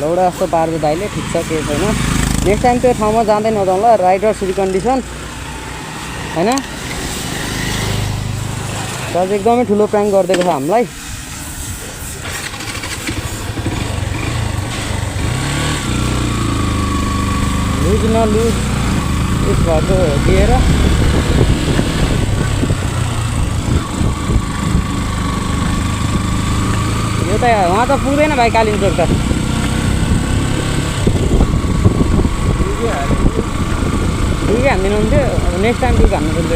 लौडा जस्तो पार्छ दाइले ठिक छ केही छैन नेक्स्ट टाइम त्यो ठाउँमा जाँदै नजाउँ ल राइडर्स रिकन्डिसन हैन दाजु एकदमै ठुलो प्राङ्क गरिदिएको छ हामीलाई लुज नलुज यस भएको दिएर यो त वहाँ त पुग्दैन भाइ कालिम्पोङ त पुगेकै हान्दिनु हुन्थ्यो अब नेक्स्ट टाइम पुग हान्नु पर्छ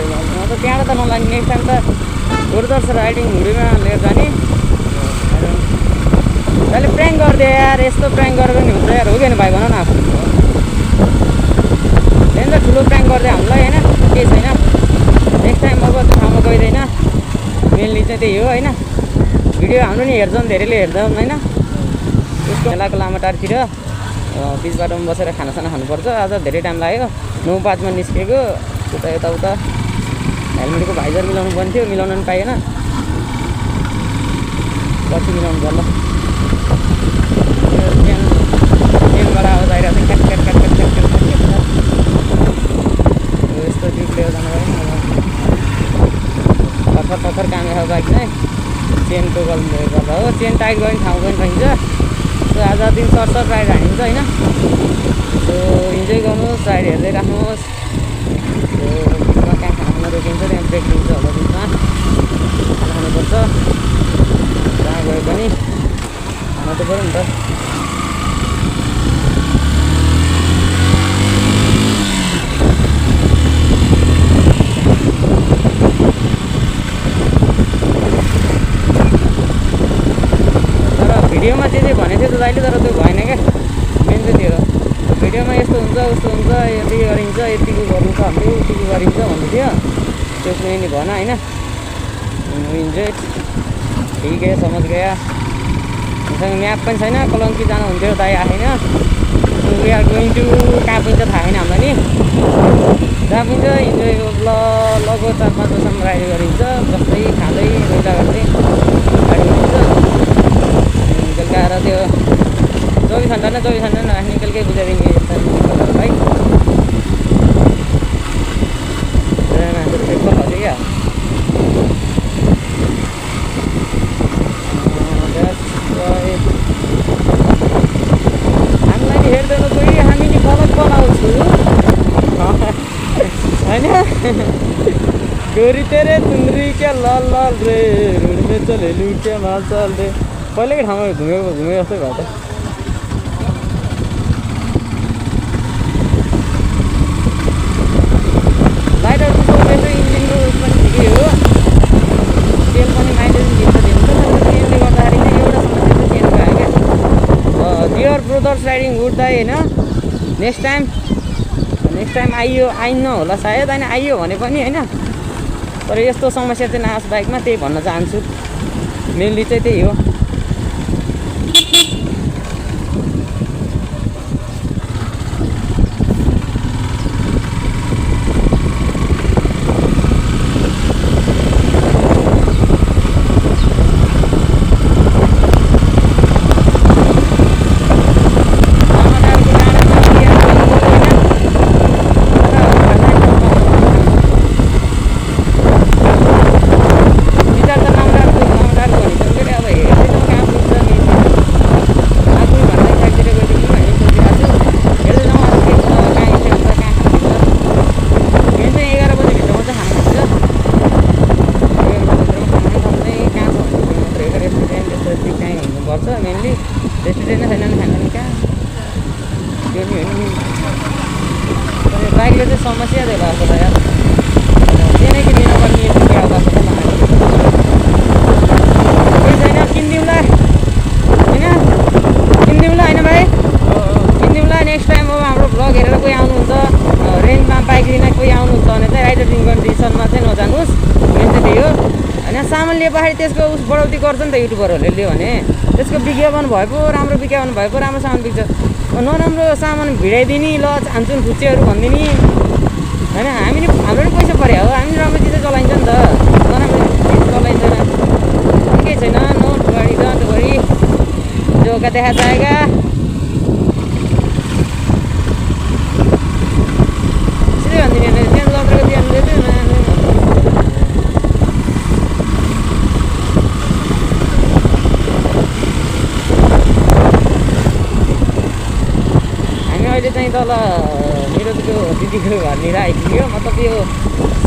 त त्यहाँ त नलाग्ने नेक्स्ट टाइम त दूरदर्श राइडिङ हुडीमा लिएर जाने अहिले प्र्याङ्क गरिदियो यार यस्तो प्र्याङ्क गरेर नि हुन्छ यार हो कि भाइ भन न त्यहाँदेखि त ठुलो प्र्याङ्क गरिदियो हामीलाई होइन केही छैन नेक्स्ट टाइम अब त्यो ठाउँमा गइँदैन मेनली चाहिँ त्यही हो होइन भिडियो हाम्रो नि हेर्छन् धेरैले हेर्छन् होइन त्यसको मेलाको लामाटारतिर बिच बाटोमा बसेर खानासाना खानुपर्छ आज धेरै टाइम लाग्यो 9:05 मा निस्केको उता यताउता हेलमेटको भाइजर मिलाउनु पर्ने थियो मिलाउन पनि पाइएन पछि मिलाउनु पर्ला ट्रेनबाट आवाज आइरहेको छ क्याट यस्तो ट्रिप लिएर जानु पऱ्यो पत्थर कामेको बाइक चाहिँ चेनको गर्दा हो चेन टाइट गर्ने ठाउँ पनि पाइन्छ सो आज दिन सर्ट राइड हानिन्छ होइन सो इन्जोय गर्नुहोस् राइड हेर्दै राख्नुहोस् सो बिचमा कहाँ खानामा रोकिन्छ त्यहाँ ब्रेक दिन्छ होला बिचमा खानुपर्छ जहाँ गयो पनि खानु त पऱ्यो नि त भिडियोमा जे भनेको थियो दाइले तर त्यो भएन क्या मेन चाहिँ त्यो भिडियोमा यस्तो हुन्छ उस्तो हुन्छ यति गरिन्छ यतिको गर्नु छ हामीले यतिको गरिन्छ भन्दै थियो त्यो कुनै नि भन होइन इन्जोय ठिक है समझ गया मसँग म्याप पनि छैन कलङ्की जानुहुन्थ्यो दाइ आएन वी आर गोइङ टु कहाँ पुग्छ थाहा छैन हामीलाई नि जहाँ पुग्छ इन्जोय लगभग 4-5 वर्षसम्म राइड गरिन्छ जस्तै खाँदै रौटा गर्दै गाडी गरिन्छ बेलुका आएर त्यो 24 घन्टा नराख्ने बेलुकै बुझाइदिने भाइ मान्छेहरू पेपर खस्यो क्या हामीलाई नि हेर्दैन कोही हामी नि फलक बनाउँछु होइन गोरी तेरे चुन्द्री क्या लाल लाल रे रोड में चले लुटे माल चल रे पहिलेकै ठाउँमा घुमे जस्तै भयो त लाइटरको सोचेको इन्जिनको पनि ठिकै हो तेल पनि माइलेज दिन्छ त्यसले गर्दाखेरि चाहिँ एउटा समस्या चाहिँ चेन्ज भयो क्या डियर ब्रदर्स राइडिङ वुड दाइ होइन नेक्स्ट टाइम आइन्न होला सायद होइन आइयो भने पनि होइन तर यस्तो समस्या चाहिँ नआओस् बाइकमा त्यही भन्न चाहन्छु मेनली चाहिँ त्यही हो मेनली रेस्टुरेन्ट छैन खाना कहाँ त्यो नि होइन बाइकले चाहिँ समस्या दियो होला अर्को यार त्यही नै किन्नुपर्ने क्या होला जस्तो लाग्यो केही छैन किनिदिउँला होइन किनिदिउँला होइन भाइ किनिदिउँला नेक्स्ट टाइम अब हाम्रो भ्लग हेरेर कोही आउनुहुन्छ रेन्टमा बाइक लिन कोही आउनुहुन्छ भने चाहिँ राइडर कन्डिसनमा चाहिँ नजानुहोस् मेन चाहिँ त्यही हो होइन सामान लिएपछि त्यसको उस बढौती गर्छ नि त युट्युबरहरूले लियो भने त्यसको विज्ञापन भए पो राम्रो विज्ञापन भए पो राम्रो सामान बिग्छ नराम्रो सामान भिडाइदिने ल छान्छुन फुच्चेहरू भनिदिने होइन हामी हाम्रो पनि पैसा पऱ्यो हो हामी राम्रो चिज चलाइन्छ नि त नराम्रो चिज चलाइँदैन केही छैन नो वरी डोन्ट वरी जो का देखा जाएगा चाहिँ तल निरोधको दिदीको घरनिर आइपुग्यो। मतलब यो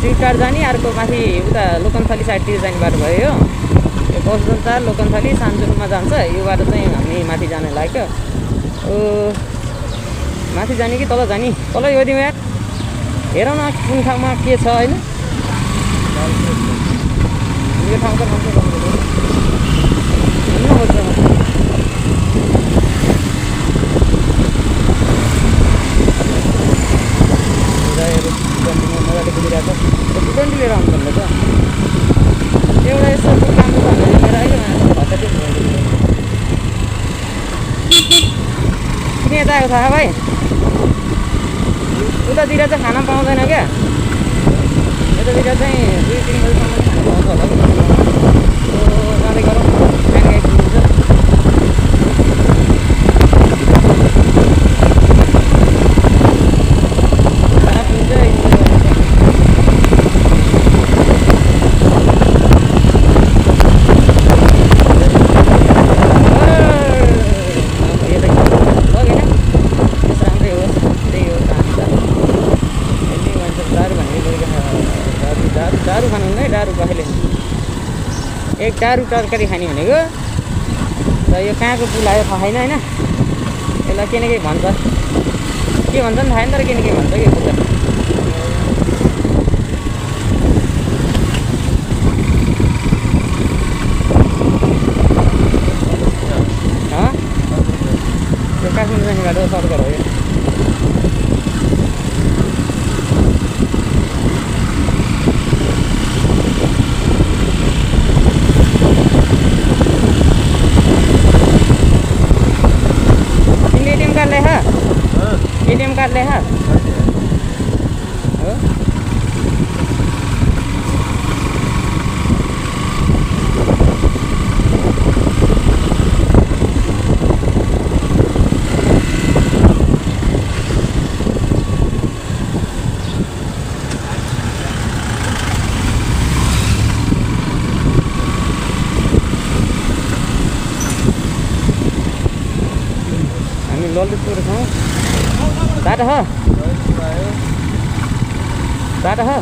सिलकाट जाने अर्को माथि उता लोकनथली साइडतिर जाने बाटो भयो। यो बसजन्ता लोकनथली सानजुरमा जान्छ। यो बाटो चाहिँ हामी माथि जाने लाग्यो। माथि जाने कि तल जाने? तल यो दिमा हेरौँ न कुन ठाउँमा के छ होइन। यो ठाउँको ठाउँ चाहिँ मजाले कुदिरहेको छ। डन्डी लिएर आउनु पर्ने त एउटा यसो काम लिएर आइयो हतार किन यता आएको थाहा भाइ? उतातिर चाहिँ खाना पाउँदैन क्या। यतातिर चाहिँ 2-3 बजीसम्म खाना पाउँछ होला कि जाँदै गरौँ। बिहान आइपुग्नुहुन्छ खाना पिन्छ एक दारू तरकारी खाने भनेको र यो कहाँको पुल आयो थाहा छैन होइन। यसलाई के न के भन्छ, के भन्छ नि थाहा छैन, तर के न के भन्छ कि पुल यो काठमाडौँ जाने बाटो सर्कल हो यो। एटीएम कार्ड ले हो हामी ललितपुर छौँ। बाटो हो बाटो हो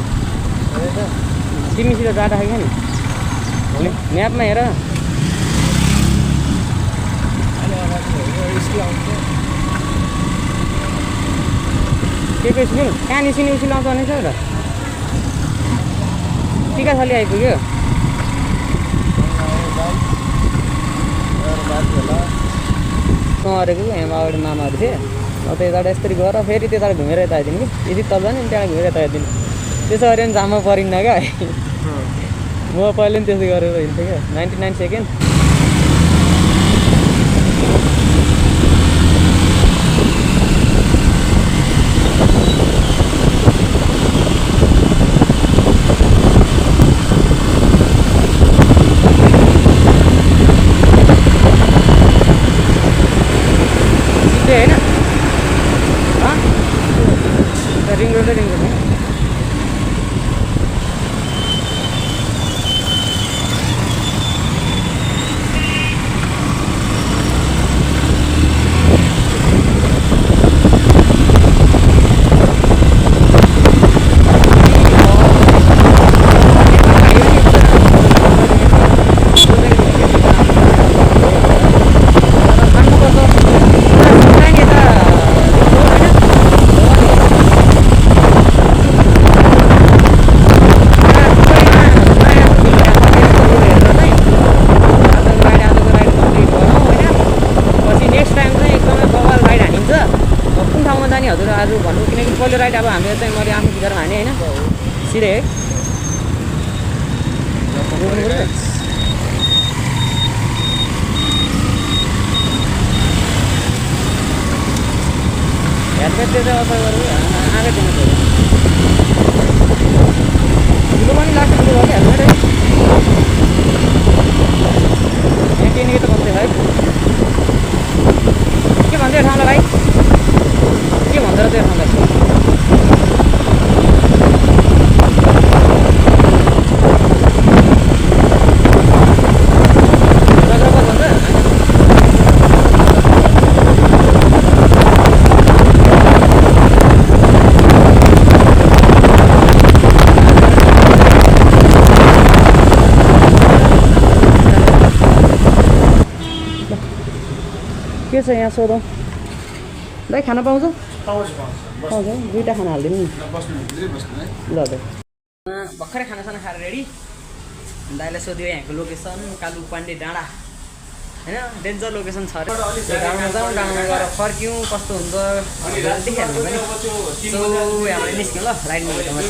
तिमीसित जाँदा है नि म्यापमा हेर। के को स्कुल कहाँ निस्किने उसिल आउँछ भने छ र टिकाथली आइपुग्यो। अरेको यहाँ अगाडि मामाहरू थिए। अब यताबाट यसरी गएर फेरि त्यताबाट घुमेर यता आइदिनु कि यदि तल जाने त्यहाँ घुमेर यता आइदिनु। त्यसो गऱ्यो भने जाममा परिन्न क्या। म पहिले पनि त्यसै गरेर हिँड्थेँ क्या। 99 सेकेन्ड होइन। रिङ रोड आज भन्नु किनकि पहिलो राइड अब हामीले चाहिँ मैले आफ्नो विचारमा हाने होइन सिधै है। हेलमेट चाहिँ असर गरेर आँखा दिनु पऱ्यो। ठुलो पनि लाग्छ ठुलो भयो हेलमेट है। यहाँ के त भन्दै है के भन्दै ठाउँलाई भाइ के भन्छ र त्यो ठाउँलाई के छ यहाँ सोधौँ दाइ खाना पाउँछ पाउँछ पाउँछ दुईवटा खाना हालिदिनु नि बस्नु है ल दाइ भर्खरै खानासाना खाएर रेडी दाइलाई सोध्यो यहाँको लोकेसन कालु पाण्डे डाँडा होइन डेन्जर लोकेसन छ अरे डाँडामा जाउँ डाँडामा गएर फर्क्यौँ कस्तो हुन्छ देखिहाल्नु पनि सो यहाँबाट निस्क्यौँ ल राइडमा भेटौँ